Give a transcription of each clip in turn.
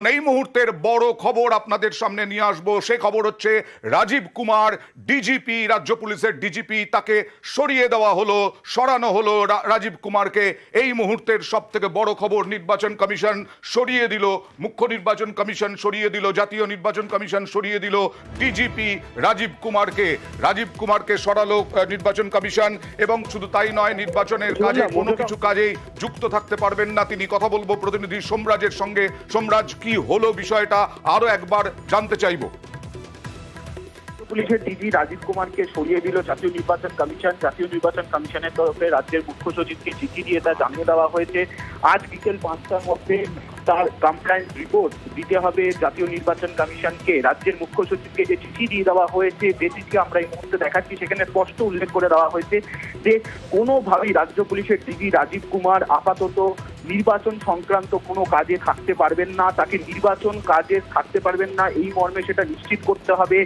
এই মুহূর্তের বড় খবর আপনাদের সামনে নিয়ে আসবো। সে খবর হচ্ছে রাজীব কুমার ডিজিপি, রাজ্য পুলিশের ডিজিপি, তাকে সরিয়ে দেওয়া হলো, সরানো হলো রাজীব কুমারকে। এই মুহূর্তের সব থেকে বড় খবর, নির্বাচন কমিশন সরিয়ে দিল, মুখ্য নির্বাচন কমিশন সরিয়ে দিল, জাতীয় নির্বাচন কমিশন সরিয়ে দিল ডিজিপি রাজীব কুমারকে। রাজীব কুমারকে সরালো নির্বাচন কমিশন, এবং শুধু তাই নয়, নির্বাচনের কাজে কোনো কিছু কাজেই যুক্ত থাকতে পারবেন না তিনি। কথা বলবো প্রতিনিধি সোমরাজের সঙ্গে। সোমরাজ, কি হলো বিষয়টা আরো একবার জানতে চাইবো। পুলিশের ডিজি রাজীব কুমারকে সরিয়ে দিল জাতীয় নির্বাচন কমিশন। জাতীয় নির্বাচন কমিশনের তরফে রাজ্যের মুখ্য সচিবকে চিঠি দিয়ে তা জানিয়ে দেওয়া হয়েছে আজ বিকেল 5টার মধ্যে তার কমপ্লায়েন্স রিপোর্ট দিতে হবে জাতীয় নির্বাচন কমিশনকে। রাজ্যের মুখ্য সচিবকে যে চিঠি দিয়ে দেওয়া হয়েছে, যে চিঠি আমরা এই মুহূর্তে দেখাচ্ছি, সেখানে স্পষ্ট উল্লেখ করে দেওয়া হয়েছে যে কোনোভাবেই রাজ্য পুলিশের ডিজি রাজীব কুমার আপাতত নির্বাচন সংক্রান্ত কোনো কাজে থাকতে পারবেন না, তাকে নির্বাচন কাজে থাকতে পারবেন না এই মর্মে সেটা নিশ্চিত করতে হবে।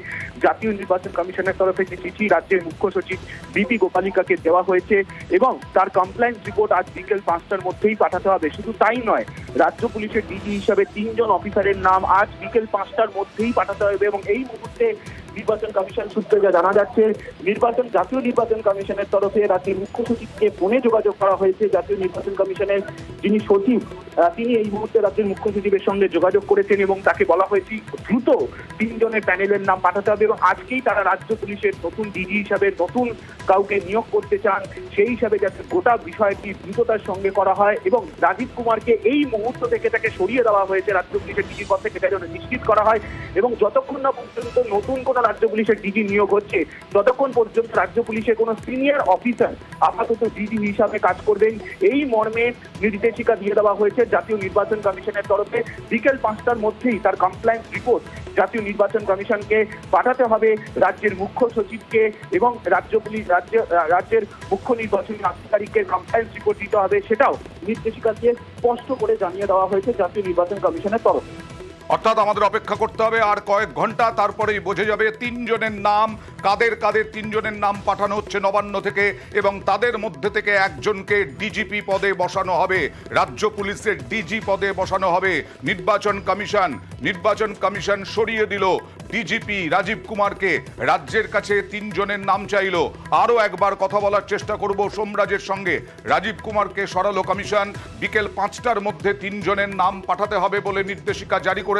জাতীয় নির্বাচন কমিশনের তরফে যে চিঠি রাজ্যের মুখ্য সচিব বিপি গোপালিকাকে দেওয়া হয়েছে, এবং তার কমপ্লায়েন্স রিপোর্ট আজ বিকেল 5টার মধ্যেই পাঠাতে হবে। শুধু তাই নয়, রাজ্য পুলিশের ডিজি হিসাবে 3 জন অফিসারের নাম আজ বিকেল 5টার মধ্যেই পাঠাতে হবে। এবং এই মুহূর্তে নির্বাচন কমিশন সূত্রে যা জানা যাচ্ছে, জাতীয় নির্বাচন কমিশনের তরফে রাজ্যের মুখ্য সচিবকে ফোনে যোগাযোগ করা হয়েছে। জাতীয় নির্বাচন কমিশনের যিনি সচিব, তিনি এই মুহূর্তে রাজ্যের মুখ্য সচিবের সঙ্গে যোগাযোগ করেছেন এবং তাকে বলা হয়েছে দ্রুত 3 জনের প্যানেলের নাম পাঠাতে হবে, এবং আজকেই তারা রাজ্য পুলিশের নতুন ডিজি হিসাবে নতুন কাউকে নিয়োগ করতে চান। সেই হিসাবে যাতে গোটা বিষয়টি দ্রুততার সঙ্গে করা হয়, এবং রাজীব কুমারকে এই মুহূর্ত থেকে তাকে সরিয়ে দেওয়া হয়েছে রাজ্য পুলিশের ডিজির পদ থেকে, এটা যেন নিশ্চিত করা হয়। এবং যতক্ষণ না পর্যন্ত নতুন কোনো রাজ্য পুলিশের ডিজি নিয়োগ হচ্ছে, ততক্ষণ পর্যন্ত রাজ্য পুলিশের কোনো সিনিয়র অফিসার আপাতত ডিজি হিসাবে কাজ করবেন এই মর্মে নির্দেশিকা দিয়ে দেওয়া হয়েছে জাতীয় নির্বাচন কমিশনের তরফে। বিকেল 5টার মধ্যেই তার কমপ্লায়েন্স রিপোর্ট জাতীয় নির্বাচন কমিশনকে পাঠাতে হবে রাজ্যের মুখ্য সচিবকে, এবং রাজ্যের মুখ্য নির্বাচনী আধিকারিককে কমপ্লায়েন্স রিপোর্ট দিতে হবে, সেটাও নির্দেশিকা দিয়ে স্পষ্ট করে জানিয়ে দেওয়া হয়েছে জাতীয় নির্বাচন কমিশনের তরফে। অর্থাৎ আমাদের অপেক্ষা করতে হবে আর কয়েক ঘন্টা, তারপরেই বোঝা যাবে 3 জনের নাম, কাদের 3 জনের নাম পাঠানো হচ্ছে নবান্ন থেকে, এবং তাদের মধ্যে থেকে একজনকে ডিজিপি পদে বসানো হবে, রাজ্য পুলিশের ডিজি পদে বসানো হবে। নির্বাচন কমিশন সরিয়ে দিল ডিজিপি রাজীব কুমারকে, রাজ্যের কাছে 3 জনের নাম চাইল। আরও একবার কথা বলার চেষ্টা করব সোমরাজের সঙ্গে। রাজীব কুমারকে সরালো কমিশন, বিকেল 5টার মধ্যে 3 জনের নাম পাঠাতে হবে বলে নির্দেশিকা জারি করেছে।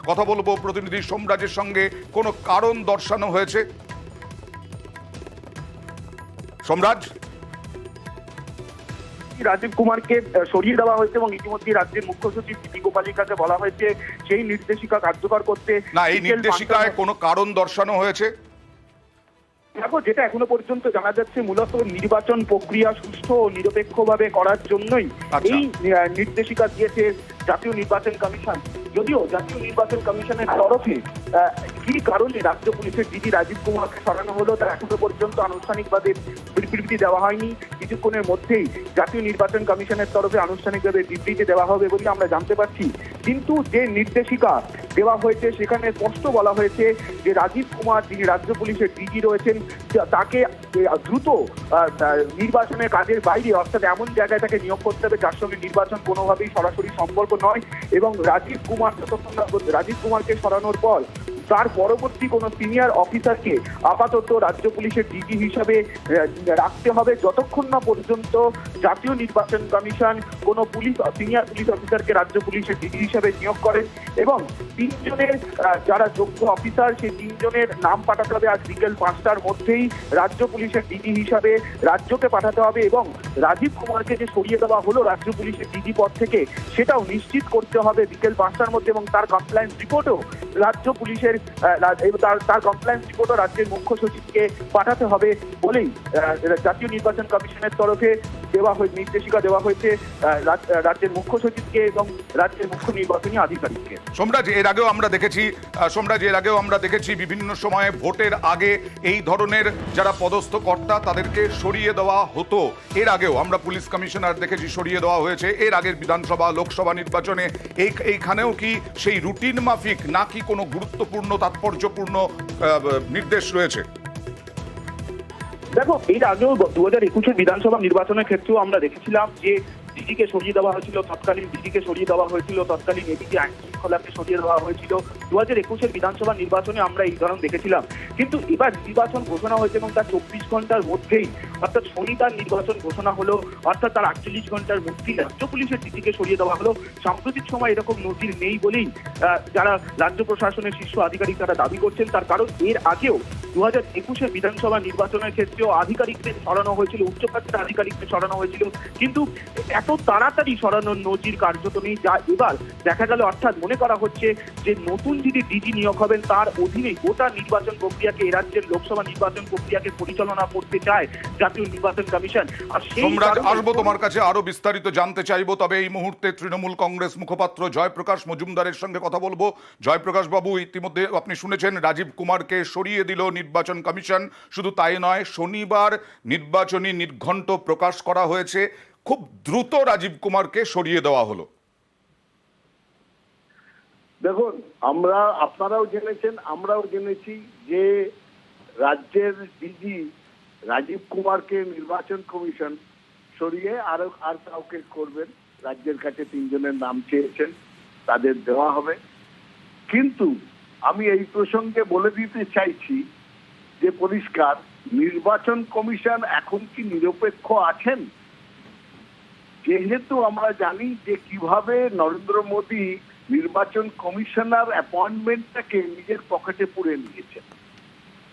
কথা বলবো প্রতিনিধি সোমরাজের সঙ্গে। কোনো কারণ দর্শানো হয়েছে সোমরাজ? রাজীব কুমারকে সরিয়ে দেওয়া হয়েছে, এবং ইতিমধ্যে রাজ্যের মুখ্য সচিব বিপি গোপালিকাকে বলা হয়েছে সেই নির্দেশিকা কার্যকর করতে। না, এই নির্দেশিকায় কোনো কারণ দর্শানো হয়েছে? দেখো, যেটা এখনো পর্যন্ত জানা যাচ্ছে, মূলত নির্বাচন প্রক্রিয়া সুষ্ঠু ও নিরপেক্ষভাবে করার জন্যই এই নির্দেশিকা দিয়েছে জাতীয় নির্বাচন কমিশন। যদিও জাতীয় নির্বাচন কমিশনের তরফে কি কারণে রাজ্য পুলিশের ডিজি রাজীব কুমারকে সরানো হলো তা এখনো পর্যন্ত আনুষ্ঠানিকভাবে বিবৃতি দেওয়া হয়নি। কিছুক্ষণের মধ্যেই জাতীয় নির্বাচন কমিশনের তরফে আনুষ্ঠানিকভাবে বিবৃতি দেওয়া হবে বলে আমরা জানতে পারছি। কিন্তু যে নির্দেশিকা দেওয়া হয়েছে সেখানে স্পষ্ট বলা হয়েছে যে রাজীব কুমার, যিনি রাজ্য পুলিশের ডিজি রয়েছেন, তাকে দ্রুত নির্বাচনের কাজের বাইরে, অর্থাৎ এমন জায়গায় তাকে নিয়োগ করতে হবে যার সঙ্গে নির্বাচন কোনোভাবেই সরাসরি সম্পর্ক নয়। এবং রাজীব কুমারকে সরানোর পর তার পরবর্তী কোনো সিনিয়র অফিসারকে আপাতত রাজ্য পুলিশের ডিজি হিসাবে রাখতে হবে, যতক্ষণ না পর্যন্ত জাতীয় নির্বাচন কমিশন কোনো সিনিয়র পুলিশ অফিসারকে রাজ্য পুলিশের ডিজি হিসাবে নিয়োগ করেন। এবং 3 জনের যারা যোগ্য অফিসার, সেই 3 জনের নাম পাঠাতে হবে আজ বিকেল 5টার মধ্যেই রাজ্য পুলিশের ডিজি হিসাবে রাজ্যকে পাঠাতে হবে। এবং রাজীব কুমারকে যে সরিয়ে দেওয়া হলো রাজ্য পুলিশের ডিজি পদ থেকে, সেটাও নিশ্চিত করতে হবে বিকেল 5টার মধ্যে, এবং তার কমপ্লায়েন্স রিপোর্টও রাজ্য পুলিশের তার কমপ্লায়েন্স রিপোর্টও রাজ্যের মুখ্য সচিবকে পাঠাতে হবে বলেই জাতীয় নির্বাচন কমিশনের তরফে নির্দেশিকা দেওয়া হয়েছে রাজ্যের মুখ্য সচিবকে এবং রাজ্যের মুখ্য নির্বাচনী আধিকারিককে। সোমরাজ, এর আগেও আমরা দেখেছি বিভিন্ন সময়ে ভোটের আগে এই ধরনের যারা পদস্থ কর্তা তাদেরকে সরিয়ে দেওয়া হতো। এর আগেও আমরা পুলিশ কমিশনার দেখেছি সরিয়ে দেওয়া হয়েছে এর আগের বিধানসভা লোকসভা নির্বাচনে। এইখানেও কি সেই রুটিন মাফিক, নাকি কোনো গুরুত্বপূর্ণ তাৎপর্যপূর্ণ নির্দেশ রয়েছে? দেখো, এর আগেও 2021 বিধানসভা নির্বাচনের ক্ষেত্রেও আমরা দেখেছিলাম যে ডিজিকে সরিয়ে দেওয়া হয়েছিল, তৎকালীন ডিজিকে সরিয়ে দেওয়া হয়েছিল, তৎকালীন এডিজি আইন শৃঙ্খলাকে সরিয়ে দেওয়া হয়েছিল। 2021-এর বিধানসভা নির্বাচনে আমরা এই ধরন দেখেছিলাম। কিন্তু এবার নির্বাচন ঘোষণা হয়েছে এবং তার 24 ঘন্টার মধ্যেই, অর্থাৎ শনিবার নির্বাচন ঘোষণা হলো, অর্থাৎ তার 48 ঘন্টার মধ্যেই রাজ্য পুলিশের ডিজিকে সরিয়ে দেওয়া হলো। সাম্প্রতিক সময় এরকম নজির নেই বলেই যারা রাজ্য প্রশাসনের শীর্ষ আধিকারিক তারা দাবি করছেন। তার কারণ এর আগেও 2021-এর বিধানসভা নির্বাচনের ক্ষেত্রেও আধিকারিকদের সরানো হয়েছিল, উচ্চপদের আধিকারিকদের সরানো হয়েছিল, কিন্তু এত তাড়াতাড়ি সরানোর নজির কার্যত নেই, যা এবার দেখা গেল। অর্থাৎ মনে করা হচ্ছে যে নতুন যিনি ডিজি নিয়োগ হবেন তার অধীনে গোটা নির্বাচন প্রক্রিয়াকে, এ রাজ্যের লোকসভা নির্বাচন প্রক্রিয়াকে পরিচালনা করতে চায় জাতীয় নির্বাচন কমিশন। আর সেই সম্রাট, আসবো তোমার কাছে, আরো বিস্তারিত জানতে চাইবো, তবে এই মুহূর্তে তৃণমূল কংগ্রেস মুখপাত্র জয়প্রকাশ মজুমদারের সঙ্গে কথা বলবো। জয়প্রকাশ বাবু, ইতিমধ্যে আপনি শুনেছেন রাজীব কুমারকে সরিয়ে দিল নির্বাচন কমিশন। শুধু তাই নয়, শনিবার নির্বাচনী নির্ঘণ্ট প্রকাশ করা হয়েছে। খুব দ্রুত রাজীব কুমারকে সরিয়ে দেওয়া হলো। দেখুন, আপনারাও জেনেছেন, আমরাও জেনেছি যে রাজ্যের ডিজি রাজীব কুমারকে নির্বাচন কমিশন সরিয়ে আর কাউকে করবেন। রাজ্যের কাছে 3 জনের নাম চেয়েছেন, তাদের দেওয়া হবে। কিন্তু আমি এই প্রসঙ্গে বলে দিতে চাইছি যে পরিষ্কার, নির্বাচন কমিশন এখন কি নিরপেক্ষ আছেন? যেহেতু আমরা জানি যে কিভাবে নরেন্দ্র মোদী নির্বাচন কমিশনার অ্যাপয়েন্টমেন্টটাকে নিজের পকেটে পুরে নিয়েছেন,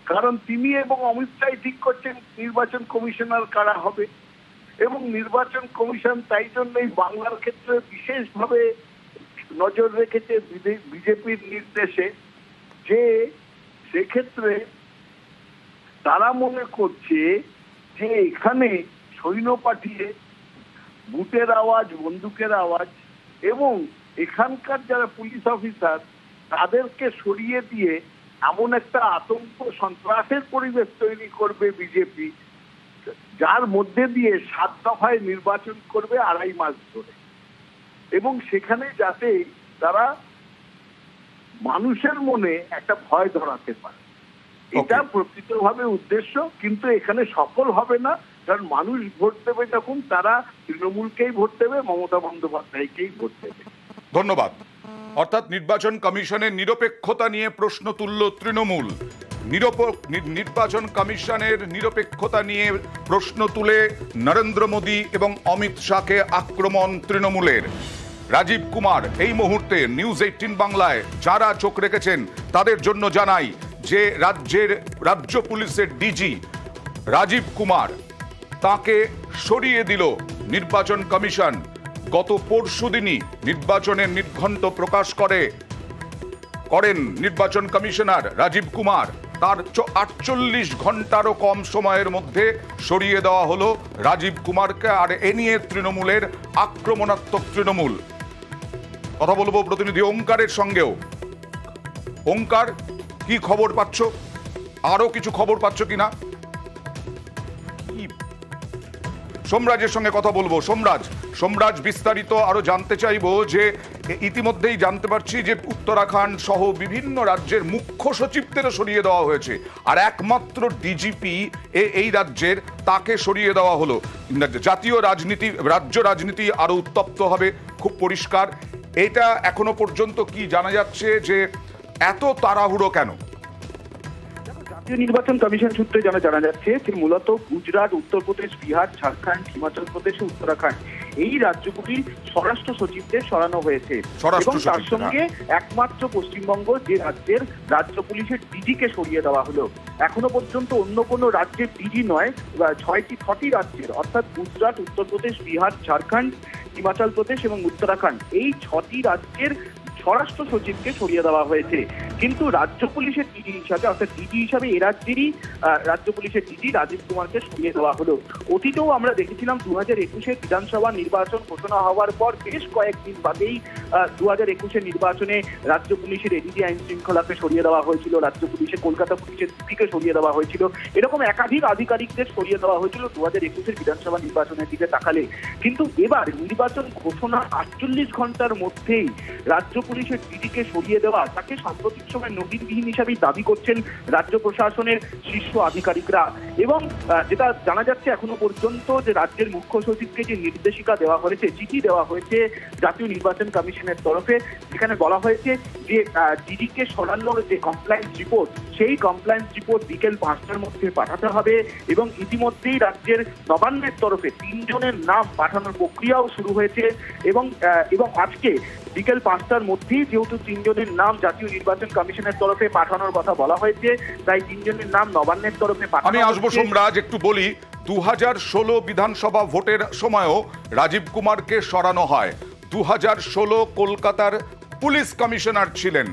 কারণ তিনি এবং অমিত শাহ ঠিক করছেন নির্বাচন কমিশনার কারা হবে। এবং নির্বাচন কমিশন তাই জন্যই বাংলার ক্ষেত্রে বিশেষভাবে নজর রেখেছে বিজেপির নির্দেশে, যে সেক্ষেত্রে তারা মনে করছে যে এখানে সৈন্য পাঠিয়ে বুটের আওয়াজ, বন্দুকের আওয়াজ এবং এখানকার যারা পুলিশ অফিসার তাদেরকে সরিয়ে দিয়ে এমন একটা আতঙ্ক সন্ত্রাসের পরিবেশ তৈরি করবে বিজেপি, যার মধ্যে দিয়ে 7 দফায় নির্বাচন করবে 2.5 মাস ধরে, এবং সেখানে যাতে তারা মানুষের মনে একটা ভয় ধরাতে পারে। এটা প্রকৃতভাবে উদ্দেশ্য, কিন্তু এখানে সফল হবে না, কারণ মানুষ ভোট দেবে যখন তারা তৃণমূলকেই ভোট দেবে, মমতা বন্দ্যোপাধ্যায়কেই ভোট দেবে। ধন্যবাদ। অর্থাৎ নির্বাচন কমিশনের নিরপেক্ষতা নিয়ে প্রশ্ন তুলল তৃণমূল। নির্বাচন কমিশনের নিরপেক্ষতা নিয়ে প্রশ্ন তুলে নরেন্দ্র মোদী এবং অমিত শাহকে আক্রমণ তৃণমূলের। রাজীব কুমার এই মুহূর্তে নিউজ 18 বাংলায় যারা চোখ রেখেছেন তাদের জন্য জানাই যে রাজ্য পুলিশের ডিজি রাজীব কুমার, তাকে সরিয়ে দিল নির্বাচন কমিশন। গত পরশুদিনই নির্বাচনের নির্ঘণ্ট প্রকাশ করেন নির্বাচন কমিশনার রাজীব কুমার। তার 48 ঘন্টারও কম সময়ের মধ্যে সরিয়ে দেওয়া হলো রাজীব কুমারকে। আর এ নিয়ে তৃণমূলের আক্রমণাত্মক তৃণমূল। কথা বলবো প্রতিনিধি ওঙ্কারের সঙ্গেও। ওঙ্কার, কি খবর পাচ্ছ? আরো কিছু খবর পাচ্ছ কিনা? সোমরাজের সঙ্গে কথা বলবো। সোমরাজ, বিস্তারিত আরো জানতে চাইবো যে ইতিমধ্যেই জানতে পারছি যে উত্তরাখণ্ড সহ বিভিন্ন রাজ্যের মুখ্য সচিবদেরও সরিয়ে দেওয়া হয়েছে, আর একমাত্র ডিজিপি এই রাজ্যের, তাকে সরিয়ে দেওয়া হলো। রাজ্য রাজনীতি আরো উত্তপ্ত হবে, খুব পরিষ্কার। এটা এখনো পর্যন্ত কি জানা যাচ্ছে যে এত তাড়াহুড়ো কেন? জাতীয় নির্বাচন কমিশন সূত্রে জানা যাচ্ছে যে মূলত গুজরাট, উত্তরপ্রদেশ, বিহার, ঝাড়খণ্ড, হিমাচল প্রদেশ, উত্তরাখণ্ড এই রাজ্যগুলির স্বরাষ্ট্র সচিবদের সরানো হয়েছে, এবং তার সঙ্গে একমাত্র পশ্চিমবঙ্গ যে রাজ্যের রাজ্য পুলিশের ডিজিকে সরিয়ে দেওয়া হলো। এখনো পর্যন্ত অন্য কোনো রাজ্যের ডিজি নয়, 6টি রাজ্যের, অর্থাৎ গুজরাট, উত্তরপ্রদেশ, বিহার, ঝাড়খণ্ড, হিমাচল প্রদেশ এবং উত্তরাখণ্ড, এই 6টি রাজ্যের স্বরাষ্ট্র সচিবকে সরিয়ে দেওয়া হয়েছে। কিন্তু রাজ্য পুলিশের ডিজি হিসাবে, অর্থাৎ ডিজি হিসাবে এ রাজ্যেরই রাজ্য পুলিশের ডিজি রাজীব কুমারকে সরিয়ে দেওয়া হলো। অতীতেও আমরা দেখেছিলাম 2021-এর বিধানসভা নির্বাচন ঘোষণা হওয়ার পর বেশ কয়েকদিন বাদেই 2021-এর নির্বাচনে রাজ্য পুলিশের এডিজি আইন শৃঙ্খলাকে সরিয়ে দেওয়া হয়েছিল, রাজ্য পুলিশের কলকাতা পুলিশের সিপিকে সরিয়ে দেওয়া হয়েছিল, এরকম একাধিক আধিকারিকদের সরিয়ে দেওয়া হয়েছিল 2021-এর বিধানসভা নির্বাচনের দিকে তাকালে। কিন্তু এবার নির্বাচন ঘোষণা 48 ঘন্টার মধ্যেই রাজ্য পুলিশ পুলিশের ডিজিকে সরিয়ে দেওয়া তাকে সাম্প্রতিক সময় নজিরবিহীন হিসাবেই দাবি করছেন রাজ্য প্রশাসনের শীর্ষ আধিকারিকরা। এবং যেটা জানা যাচ্ছে এখনো পর্যন্ত যে রাজ্যের মুখ্য সচিবকে যে নির্দেশিকা দেওয়া হয়েছে, চিঠি দেওয়া হয়েছে জাতীয় নির্বাচন কমিশনের তরফে, যেখানে বলা হয়েছে যে ডিজিকে সরানোর যে কমপ্লায়েন্স রিপোর্ট, সেই কমপ্লায়েন্স রিপোর্ট বিকেল 5টার মধ্যে পাঠাতে হবে। এবং ইতিমধ্যেই রাজ্যের নবান্নের তরফে 3 জনের নাম পাঠানোর প্রক্রিয়াও শুরু হয়েছে। এবং আজকে বিকেল 5টার মধ্যেই যেহেতু 3 জনের নাম জাতীয় নির্বাচন কমিশনের তরফে পাঠানোর কথা বলা হয়েছে, তাই 3 জনের নাম নবান্নের তরফে পাঠানো। আমি আসবো সোমরাজ, একটু বলি 2016 বিধানসভা ভোটের সময়ও রাজীব কুমারকে সরানো হয়। 2016 কলকাতার পুলিশ কমিশনার ছিলেন,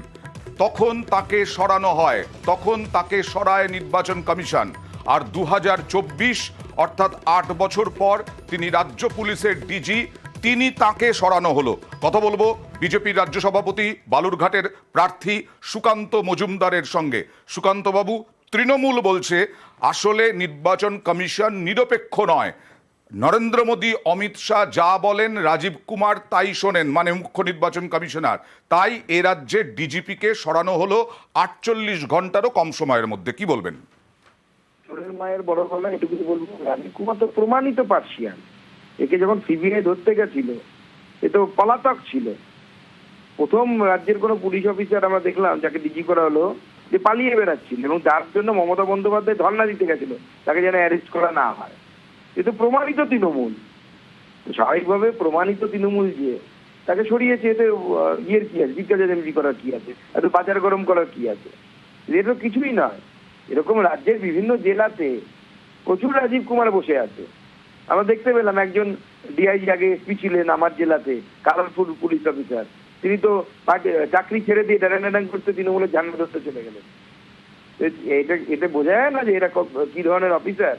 তখন তাকে সরানো হয়, তখন তাকে সরায় নির্বাচন কমিশন। আর 2024 অর্থাৎ 8 বছর পর তিনি রাজ্য পুলিশের ডিজি, তাকে সরানো হলো। কথা বলবো বিজেপির রাজ্য সভাপতি বালুরঘাটের প্রার্থী সুকান্ত মজুমদারের সঙ্গে। সুকান্ত বাবু, তৃণমূল বলছে আসলে নির্বাচন কমিশন নিরপেক্ষ নয়, নরেন্দ্র মোদী অমিত শাহ যা বলেন রাজীব কুমার তাই শোনেন, মানে মুখ্য নির্বাচন কমিশনার, তাই এ রাজ্যের ডিজিপিকে সরানো হলো 48 ঘন্টারও কম সময়ের মধ্যে। কি বলবেন? চোরের মায়ের বড় গলা, এটুকু বলবো, রাজীব কুমার তো প্রমাণিত পার্সিয়ান। একে যখন সিবিআই ধরতে গেছিল, এ তো পলাতক ছিল। প্রথম রাজ্যের কোনো পুলিশ অফিসার আমরা দেখলাম যাকে ডিজি করা হলো, যে পালিয়ে বেড়াচ্ছিল, এবং যার জন্য মমতা বন্দ্যোপাধ্যায় ধর্ণা দিতে গেছিল তাকে যেন অ্যারেস্ট করা না হয়। এ তো প্রমাণিত তৃণমূল, স্বাভাবিকভাবে প্রমাণিত তৃণমূল যে তাকে সরিয়েছে, এতে ইয়ের কি আছে, জিজ্ঞাসাবাজি করার কি আছে, এত বাজার গরম করার কি আছে? এটা তো কিছুই নয়। এরকম রাজ্যের বিভিন্ন জেলাতে প্রচুর রাজীব কুমার বসে আছে। আমরা দেখতে পেলাম একজন ডিআইজি, আগে এসপি ছিলেন আমার জেলাতে, কালারফুল পুলিশ অফিসার, তিনি তো চাকরি ছেড়ে দিয়ে ড্যাং করতে তৃণমূলের ঝান্ডা ধরতে চলে গেলেন। এটা বোঝা যায় না যে এরা কি ধরনের অফিসার।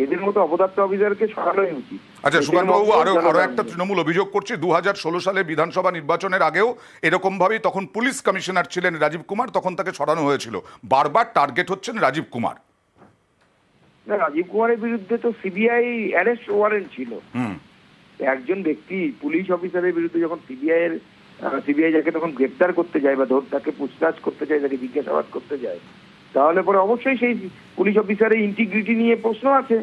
এদের মতো অপদার্থ অফিসারকে সরানোই উচিত। আচ্ছা সুকান্ত বাবু, আরো একটা তৃণমূল অভিযোগ করছে 2016 সালে বিধানসভা নির্বাচনের আগেও এরকম ভাবেই তখন পুলিশ কমিশনার ছিলেন রাজীব কুমার, তখন তাকে সরানো হয়েছিল। বারবার টার্গেট হচ্ছেন রাজীব কুমার। না, রাজীব কুমারের বিরুদ্ধে তো সিবিআই অ্যারেস্ট ওয়ারেন্ট ছিল। একজন ব্যক্তি পুলিশ অফিসারের বিরুদ্ধে যখন সিবিআই যাকে তখন গ্রেপ্তার করতে যায় বা তাকে পুছতাছ করতে যায়, তাকে জিজ্ঞাসাবাদ করতে যায়, তাহলে পরে অবশ্যই সেই পুলিশ অফিসারের ইন্টিগ্রিটি নিয়ে প্রশ্ন আছে।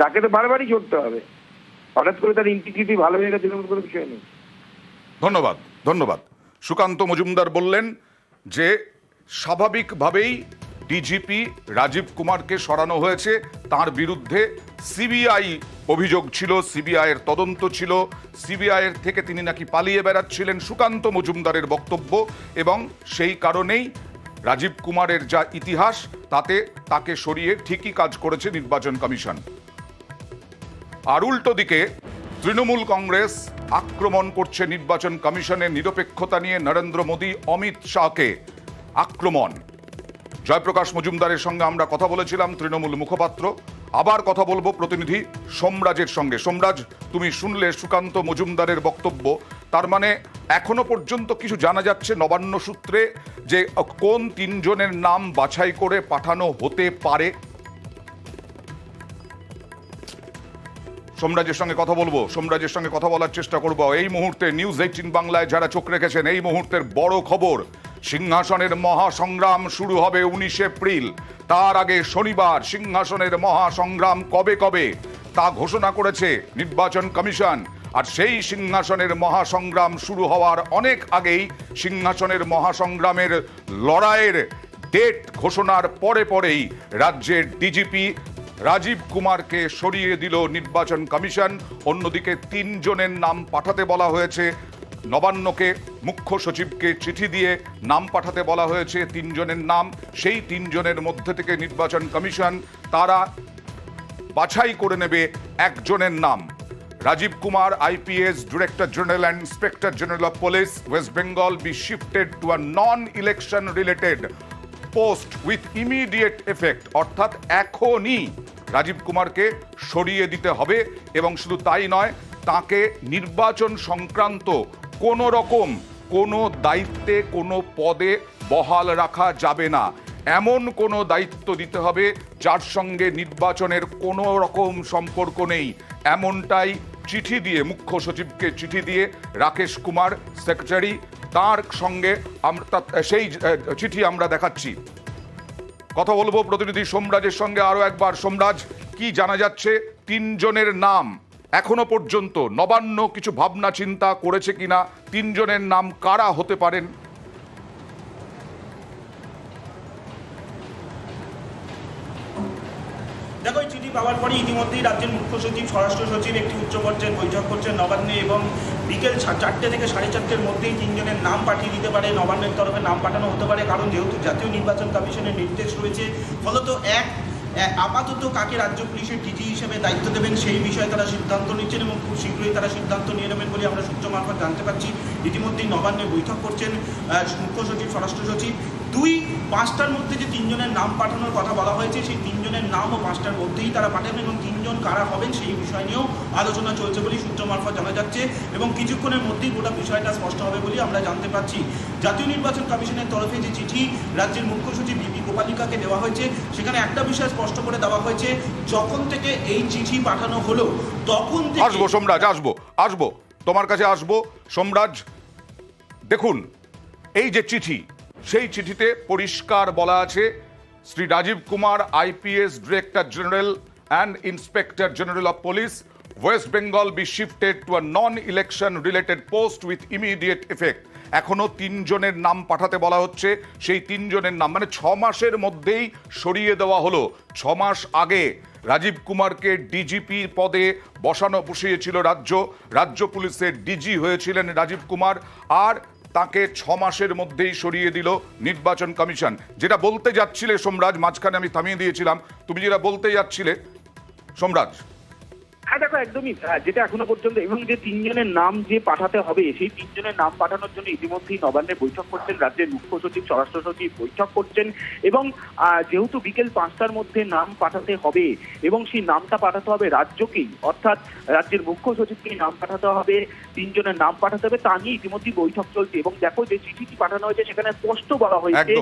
তাকে তো বারবারই চড়তে হবে। হঠাৎ করে তার ইন্টিগ্রিটি ভালো হয়ে গেছে এরকম কোনো বিষয় নেই। ধন্যবাদ, ধন্যবাদ। সুকান্ত মজুমদার বললেন যে স্বাভাবিকভাবেই ডিজিপি রাজীব কুমারকে সরানো হয়েছে, তার বিরুদ্ধে সিবিআই অভিযোগ ছিল, সিবিআইয়ের তদন্ত ছিল, সিবিআইয়ের থেকে তিনি নাকি পালিয়ে বেড়াচ্ছিলেন, সুকান্ত মজুমদারের বক্তব্য। এবং সেই কারণেই রাজীব কুমারের যা ইতিহাস, তাতে তাকে সরিয়ে ঠিকই কাজ করেছে নির্বাচন কমিশন। আর উল্টো দিকে তৃণমূল কংগ্রেস আক্রমণ করছে নির্বাচন কমিশনের নিরপেক্ষতা নিয়ে। নরেন্দ্র মোদী অমিত শাহকে আক্রমণ। জয়প্রকাশ মজুমদারের সঙ্গে আমরা কথা বলেছিলাম, তৃণমূল মুখপাত্র। আবার কথা বলবো প্রতিনিধি সোমরাজের সঙ্গে। সোমরাজ, তুমি শুনলে সুকান্ত মজুমদারের বক্তব্য। তার মানে এখনো পর্যন্ত কিছু জানা যাচ্ছে নবান্ন সূত্রে যে কোন 3 জনের নাম বাছাই করে পাঠানো হতে পারে? সোমরাজের সঙ্গে কথা বলবো, সোমরাজের সঙ্গে কথা বলার চেষ্টা করবো। এই মুহূর্তে নিউজ 18 বাংলায় যারা চোখ রেখেছেন, এই মুহূর্তের বড় খবর, সিংহাসনের মহাসংগ্রাম শুরু হবে 19 এপ্রিল। তার আগে শনিবার সিংহাসনের মহাসংগ্রাম কবে তা ঘোষণা করেছে নির্বাচন কমিশন। আর সেই সিংহাসনের মহাসংগ্রাম শুরু হওয়ার অনেক আগেই সিংহাসনের মহাসংগ্রামের লড়াইয়ের ডেট ঘোষণার পরেই রাজ্যের ডিজিপি রাজীব কুমারকে সরিয়ে দিল নির্বাচন কমিশন। অন্যদিকে 3 জনের নাম পাঠাতে বলা হয়েছে নবান্নকে, মুখ্য সচিবকে চিঠি দিয়ে নাম পাঠাতে বলা হয়েছে 3 জনের নাম। সেই 3 জনের মধ্যে থেকে নির্বাচন কমিশন তারা বাছাই করে নেবে একজনের নাম। Rajib Kumar, IPS, Director General and Inspector General of Police, West Bengal, be shifted to a non-election related post with immediate effect। অর্থাৎ এখনই রাজীব কুমারকে সরিয়ে দিতে হবে। এবং শুধু তাই নয়, তাকে নির্বাচন সংক্রান্ত কোনো রকম কোনো দায়িত্বে, কোনো পদে বহাল রাখা যাবে না। এমন কোনো দায়িত্ব দিতে হবে যার সঙ্গে নির্বাচনের কোনো রকম সম্পর্ক নেই, এমনটাই চিঠি দিয়ে, মুখ্য সচিবকে চিঠি দিয়ে রাকেশ কুমার সেক্রেটারি, তার সঙ্গে আমরা সেই চিঠি আমরা দেখাচ্ছি। কথা বলবো প্রতিনিধি সোমরাজের সঙ্গে আরো একবার। সোমরাজ, কি জানা যাচ্ছে? 3 জনের নাম এখনো পর্যন্ত নবান্ন কিছু ভাবনা চিন্তা করেছে কিনা? 3 জনের নাম কারা হতে পারেন? দেখো, এই চিঠি পাওয়ার পরে ইতিমধ্যেই রাজ্যের মুখ্য সচিব, স্বরাষ্ট্র সচিব একটি উচ্চ পর্যায়ের বৈঠক করছেন নবান্নে, এবং বিকেল 4টে থেকে 4:30-এর মধ্যেই 3 জনের নাম পাঠিয়ে দিতে পারে, নবান্নের তরফে নাম পাঠানো হতে পারে। কারণ যেহেতু জাতীয় নির্বাচন কমিশনের নির্দেশ রয়েছে, ফলত আপাতত কাকে রাজ্য পুলিশের ডিজি হিসেবে দায়িত্ব দেবেন সেই বিষয়ে তারা সিদ্ধান্ত নিচ্ছেন, এবং খুব শীঘ্রই তারা সিদ্ধান্ত নিয়ে নেবেন বলে আমরা সূত্র মারফত জানতে পারছি। ইতিমধ্যেই নবান্নে বৈঠক করছেন মুখ্য সচিব, স্বরাষ্ট্র সচিব। 5টার মধ্যে যে 3 জনের নাম পাঠানোর কথা বলা হয়েছে, সেই 3 জনের নামও 5টার মধ্যেই তারা পাঠাবেন, এবং 3 জন কারা হবেন সেই বিষয় নিয়েও আলোচনা চলছে বলেই সূত্র মারফত জানা যাচ্ছে, এবং কিছুক্ষণের মধ্যেই গোটা বিষয়টা স্পষ্ট হবে বলে আমরা জানতে পারছি। জাতীয় নির্বাচন কমিশনের তরফে যে চিঠি রাজ্যের মুখ্য সচিব বিপি গোপালিকাকে দেওয়া হয়েছে, সেখানে একটা বিষয় স্পষ্ট করে দেওয়া হয়েছে, যখন থেকে এই চিঠি পাঠানো হলো তখন থেকে। আসবো সোমরাজ, আসবো তোমার কাছে আসবো সোমরাজ। দেখুন, এই যে চিঠি, সেই চিঠিতে পরিষ্কার বলা আছে Shri Rajiv Kumar, IPS director general and inspector general of police, West Bengal be shifted to a non election related post with immediate effect. এখনো 3 জনের নাম পাঠাতে বলা হচ্ছে। সেই 3 জনের নাম মানে 6 মাসের মধ্যেই সরিয়ে দেওয়া হলো। 6 মাস আগে রাজীব কুমারকে ডিজিপি পদে বসিয়েছিল রাজ্য পুলিশের ডিজি হয়েছিলেন রাজীব কুমার, আর তাকে 6 মাসের মধ্যেই সরিয়ে দিল নির্বাচন কমিশন। যেটা বলতে যাচ্ছিলে সোমরাজ, মাঝখানে আমি থামিয়ে দিয়েছিলাম, তুমি যেটা বলতে যাচ্ছিলে সোমরাজ। হ্যাঁ দেখো, একদমই যেটা এখনো পর্যন্ত, এবং যে 3 জনের নাম যে পাঠাতে হবে, সেই 3 জনের নাম পাঠানোর জন্য ইতিমধ্যেই নবান্নে বৈঠক করছেন রাজ্যের মুখ্য সচিব, স্বরাষ্ট্র সচিব বৈঠক করছেন, এবং যেহেতু বিকেল 5টার মধ্যে নাম পাঠাতে হবে এবং সেই নামটা পাঠাতে হবে রাজ্যকেই, অর্থাৎ রাজ্যের মুখ্য সচিবকেই নাম পাঠাতে হবে, 3 জনের নাম পাঠাতে হবে, তা নিয়ে ইতিমধ্যেই বৈঠক চলছে। এবং দেখো, যে চিঠিটি পাঠানো হয়েছে সেখানে স্পষ্ট বলা হয়েছে,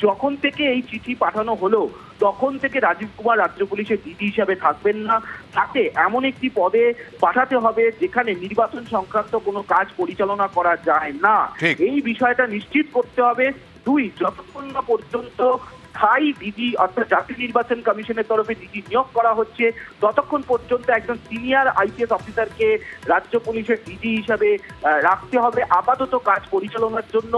যখন থেকে এই চিঠি পাঠানো হলো তখন থেকে রাজীব কুমার রাজ্য পুলিশের ডিজি হিসাবে থাকবেন না, তাকে এমন একটি পদে পাঠাতে হবে যেখানে নির্বাচন সংক্রান্ত কোনো কাজ পরিচালনা করা যায় না। এই বিষয়টা নিশ্চিত করতে হবে। 2, যতক্ষণ না পর্যন্ত স্থায়ী ডিজি অর্থাৎ জাতীয় নির্বাচন কমিশনের তরফে ডিজি নিয়োগ করা হচ্ছে, ততক্ষণ পর্যন্ত একজন সিনিয়র আইপিএস অফিসারকে রাজ্য পুলিশের ডিজি হিসাবে রাখতে হবে আপাতত কাজ পরিচালনার জন্য।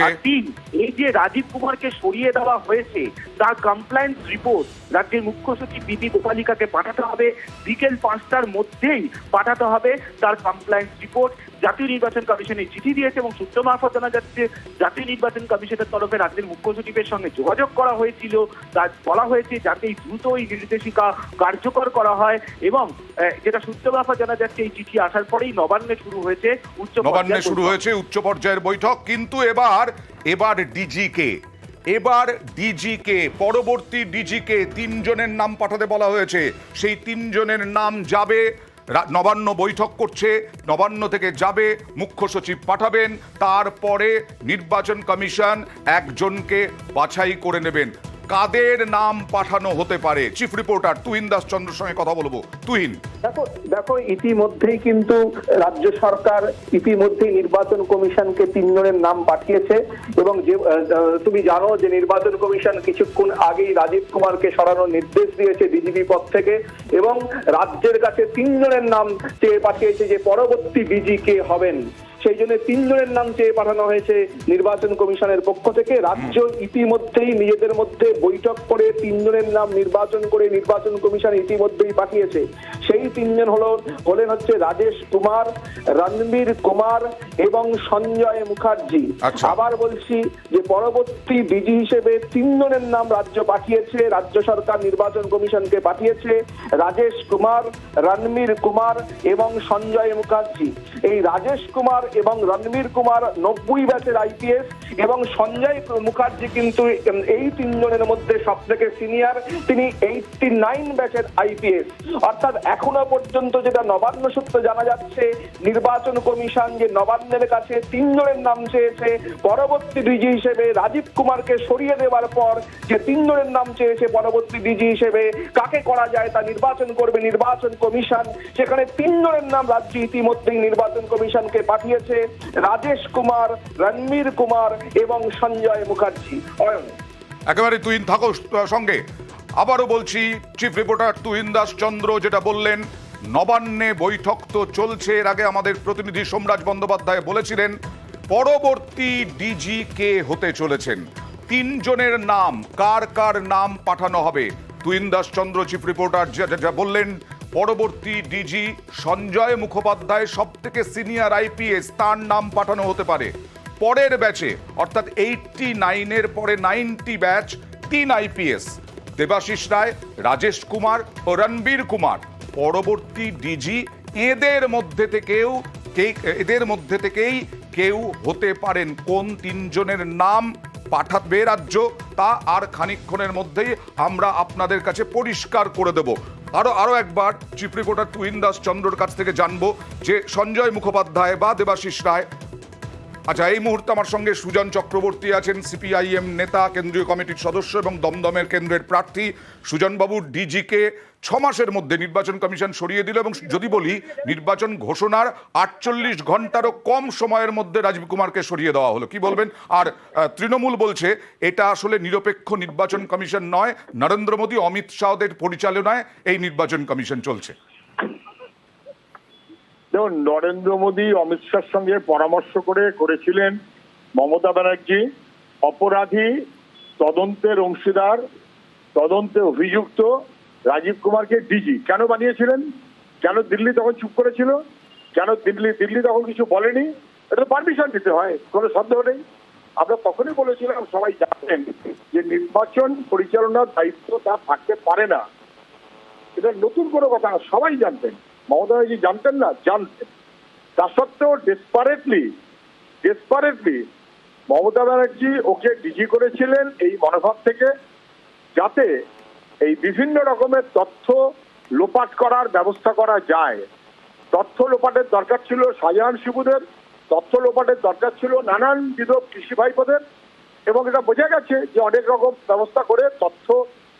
আর 3, এই যে রাজীব কুমারকে সরিয়ে দেওয়া হয়েছে তার কমপ্লায়েন্স রিপোর্ট রাজ্যের মুখ্য সচিব বিপি গোপালিকাকে পাঠাতে হবে, বিকেল 5টার মধ্যেই পাঠাতে হবে তার কমপ্লায়েন্স রিপোর্ট। জাতীয় নির্বাচন কমিশনে চিঠি দিয়েছে, এবং সূত্র মারফত জানা যাচ্ছে জাতীয় নির্বাচন কমিশনের তরফে রাজ্যের মুখ্য সচিবের সঙ্গে যোগাযোগ করা হয়েছিল, তার বলা হয়েছে যাতে দ্রুত এই নির্দেশিকা কার্যকর করা হয়, এবং যেটা সূত্র মারফত জানা যাচ্ছে এই চিঠি আসার পরেই নবান্নে শুরু হয়েছে উচ্চ পর্যায়ের বৈঠক। কিন্তু এবার ডিজিকে পরবর্তী ডিজিকে 3 জনের নাম পাঠাতে বলা হয়েছে। সেই 3 জনের নাম যাবে, নবান্ন বৈঠক করছে, নবান্ন থেকে যাবে, মুখ্য সচিব পাঠাবেন, তারপরে নির্বাচন কমিশন একজনকে বাছাই করে নেবেন। কাদের নাম পাঠানো হতে পারে? চিফ রিপোর্টার তুহিন দাস চন্দ্রের সঙ্গে কথা বলবো। তুহিন, দেখো ইতিমধ্যেই কিন্তু রাজ্য সরকার ইতিমধ্যেই নির্বাচন কমিশনকে 3 জনের নাম পাঠিয়েছে, এবং যে তুমি জানো যে নির্বাচন কমিশন কিছুক্ষণ আগেই রাজীব কুমারকে সরানোর নির্দেশ দিয়েছে ডিজিপি পদ থেকে, এবং রাজ্যের কাছে 3 জনের নাম চেয়ে পাঠিয়েছে যে পরবর্তী ডিজি কে হবেন। সেই জন্য 3 জনের নাম চেয়ে পাঠানো হয়েছে নির্বাচন কমিশনের পক্ষ থেকে। রাজ্য ইতিমধ্যেই নিজেদের মধ্যে বৈঠক করে 3 জনের নাম নির্বাচন কমিশন ইতিমধ্যেই পাঠিয়েছে। সেই 3 জন হলেন হচ্ছে রাজেশ কুমার, রণবীর কুমার এবং সঞ্জয় মুখার্জি। আবার বলছি যে পরবর্তী ডিজি হিসেবে 3 জনের নাম রাজ্য পাঠিয়েছে, রাজ্য সরকার নির্বাচন কমিশনকে পাঠিয়েছে, রাজেশ কুমার, রণবীর কুমার এবং সঞ্জয় মুখার্জি। এই রাজেশ কুমার এবং রণবীর কুমার 90 ব্যাচের আইপিএস এবং সঞ্জয় মুখার্জি কিন্তু এই তিনজনের মধ্যে সব থেকে সিনিয়র, তিনি 89 ব্যাচের আইপিএস। অর্থাৎ এখনো পর্যন্ত যেটা নবান্ন সূত্রে জানা যাচ্ছে, নির্বাচন কমিশন যে নবান্নের কাছে তিনজনের নাম চেয়েছে, পরবর্তী ডিজি হিসেবে রাজীব কুমারকে সরিয়ে দেওয়ার পর যে তিনজনের নাম চেয়েছে পরবর্তী ডিজি হিসেবে, কাকে করা যায় তা নির্বাচন করবে নির্বাচন কমিশন। সেখানে তিনজনের নাম রাজ্য ইতিমধ্যেই নির্বাচন কমিশনকে পাঠিয়েছে, রাজেশ কুমার, রণবীর কুমার এবং সঞ্জয় মুখার্জি। একেবারে তুহিন থাকো সঙ্গে। আবারও বলছি, চিফ রিপোর্টার তুহিন দাস চন্দ্র যেটা বললেন, নবান্নে বৈঠক তো চলছে। এর আগে আমাদের প্রতিনিধি সোমরাজ বন্দ্যোপাধ্যায় বলেছিলেন পরবর্তী ডিজি কে হতে চলেছেন, তিনজনের নাম, কার কার নাম পাঠানো হবে। তুহিন দাস চন্দ্র চিফ রিপোর্টার যা বললেন, পরবর্তী ডিজি সঞ্জয় মুখোপাধ্যায়, সব থেকে সিনিয়র আইপিএস, তার নাম পাঠানো হতে পারে। পরের ব্যাচে অর্থাৎ 89-এর পরে 90 ব্যাচ, 3 আইপিএস, দেবাশিস রায়, রাজেশ কুমার ও রণবীর কুমার পরবর্তী ডিজি। এদের মধ্যে থেকেই কেউ হতে পারেন। কোন তিনজনের নাম পাঠাবে রাজ্য, তা আর খানিকক্ষণের মধ্যেই আমরা আপনাদের কাছে পরিষ্কার করে দেব। আরো একবার চিফ রিপোর্টার তুহিন দাস চন্দ্রর কাছ থেকে জানবো যে সঞ্জয় মুখোপাধ্যায় বা দেবাশিস রায়। আচ্ছা, এই মুহূর্তে আমার সঙ্গে সুজন চক্রবর্তী আছেন, সিপিআইএম নেতা, কেন্দ্রীয় কমিটির সদস্য এবং দমদমের কেন্দ্রের প্রার্থী। সুজনবাবু, ডিজিকে 6 মাসের মধ্যে নির্বাচন কমিশন সরিয়ে দিল এবং যদি বলি নির্বাচন ঘোষণার 48 ঘন্টারও কম সময়ের মধ্যে রাজীব কুমারকে সরিয়ে দেওয়া হলো, কি বলবেন? আর তৃণমূল বলছে এটা আসলে নিরপেক্ষ নির্বাচন কমিশন নয়, নরেন্দ্র মোদী, অমিত শাহদের পরিচালনায় এই নির্বাচন কমিশন চলছে। দেখুন, নরেন্দ্র মোদী অমিত শাহর সঙ্গে পরামর্শ করেছিলেন মমতা ব্যানার্জি অপরাধী, তদন্তের অংশীদার, তদন্তে অভিযুক্ত রাজীব কুমারকে ডিজি কেন বানিয়েছিলেন? কেন দিল্লি তখন চুপ করেছিল? কেন দিল্লি তখন কিছু বলেনি? এটা তো পারমিশন দিতে হয়, কোনো সন্দেহ নেই। আমরা তখনই বলেছিলাম, সবাই জানেন যে নির্বাচন পরিচালনার দায়িত্ব তার থাকতে পারে না। এটা নতুন কোনো কথা না, সবাই জানতেন। মমতা ব্যানার্জি জানতেন না? জানতেন। তা সত্ত্বেও ডেসপারেটলি মমতা ব্যানার্জি ওকে ডিজি করেছিলেন এই মনোভাব থেকে, যাতে এই বিভিন্ন রকমের তথ্য লোপাট করার ব্যবস্থা করা যায়। তথ্য লোপাটের দরকার ছিল শাহজাহান শিবুদের, তথ্য লোপাটের দরকার ছিল নানান বিধ কৃষি ভাইপোদের, এবং এটা বোঝা গেছে যে অনেক রকম ব্যবস্থা করে তথ্য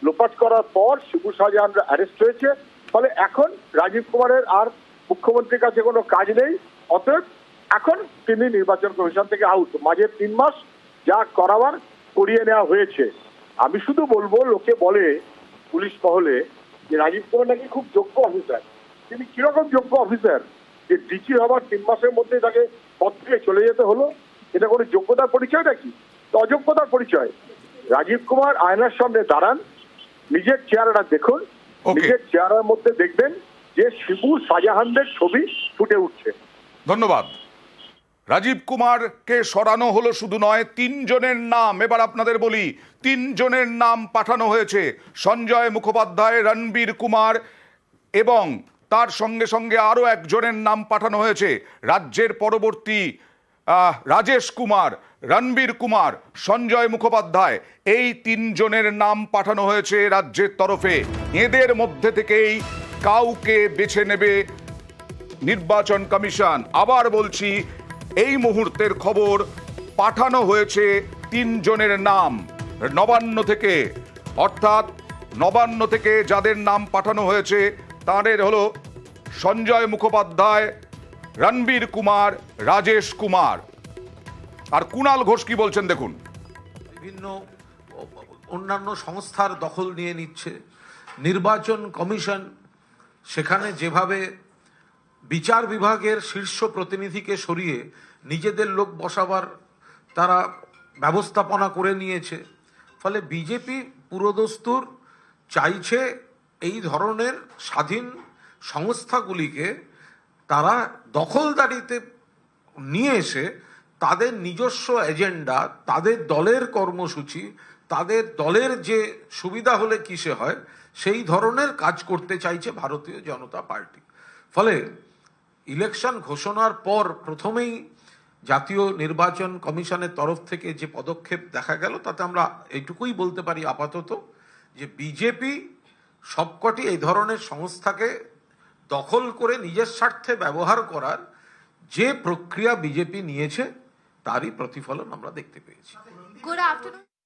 লোপাট করার পর শিবু শাহজাহানরা অ্যারেস্ট হয়েছে। ফলে এখন রাজীব কুমারের আর মুখ্যমন্ত্রীর কাছে কোনো কাজ নেই, অতএব এখন তিনি নির্বাচন কমিশন থেকে আউট। মাঝে 3 মাস যা করাবার করিয়ে নেওয়া হয়েছে। আমি শুধু বলবো, লোকে বলে পুলিশ মহলে যে রাজীব কুমার নাকি খুব যোগ্য অফিসার। তিনি কিরকম যোগ্য অফিসার যে ডিজি হবার 3 মাসের মধ্যে তাকে পদ থেকে চলে যেতে হলো? এটা কোনো যোগ্যতার পরিচয় নাকি? অযোগ্যতার পরিচয়। রাজীব কুমার আয়নার সামনে দাঁড়ান, নিজের চেহারাটা দেখুন, নিজের চেহারার মধ্যে দেখবেন যে শিবু শাহজাহানদের ছবি ফুটে উঠছে। ধন্যবাদ। রাজীব কুমারকে সরানো হলো শুধু নয়, 3 জনের নাম এবার আপনাদের বলি, 3 জনের নাম পাঠানো হয়েছে। সঞ্জয় মুখোপাধ্যায়, রণবীর কুমার এবং তার সঙ্গে সঙ্গে আরও একজনের নাম পাঠানো হয়েছে। রাজ্যের পরবর্তী রাজেশ কুমার, রণবীর কুমার, সঞ্জয় মুখোপাধ্যায়, এই 3 জনের নাম পাঠানো হয়েছে রাজ্যের তরফে। এদের মধ্যে থেকেই কাউকে বেছে নেবে নির্বাচন কমিশন। আবার বলছি, এই মুহূর্তের খবর, পাঠানো হয়েছে 3 জনের নাম নবান্ন থেকে। অর্থাৎ নবান্ন থেকে যাদের নাম পাঠানো হয়েছে তাদের হলো সঞ্জয় মুখোপাধ্যায়, রণবীর কুমার, রাজেশ কুমার। আর কুণাল ঘোষ কি বলছেন দেখুন। বিভিন্ন অন্যান্য সংস্থার দখল নিয়ে নিচ্ছে নির্বাচন কমিশন। সেখানে যেভাবে বিচার বিভাগের শীর্ষ প্রতিনিধিকে সরিয়ে নিজেদের লোক বসাবার তারা ব্যবস্থাপনা করে নিয়েছে, ফলে বিজেপি পুরোদস্তুর চাইছে এই ধরনের স্বাধীন সংস্থাগুলিকে তারা দখলদারিতে নিয়ে এসে তাদের নিজস্ব এজেন্ডা, তাদের দলের কর্মসূচি, তাদের দলের যে সুবিধা হলে কিসে হয় সেই ধরনের কাজ করতে চাইছে ভারতীয় জনতা পার্টি। ফলে ইলেকশন ঘোষণার পর প্রথমেই জাতীয় নির্বাচন কমিশনের তরফ থেকে যে পদক্ষেপ দেখা গেল তাতে আমরা এইটুকুই বলতে পারি আপাতত যে বিজেপি সবকটি এই ধরনের সংস্থাকে দখল করে নিজের স্বার্থে ব্যবহার করার যে প্রক্রিয়া বিজেপি নিয়েছে তারই প্রতিফলন আমরা দেখতে পেয়েছি। Good afternoon.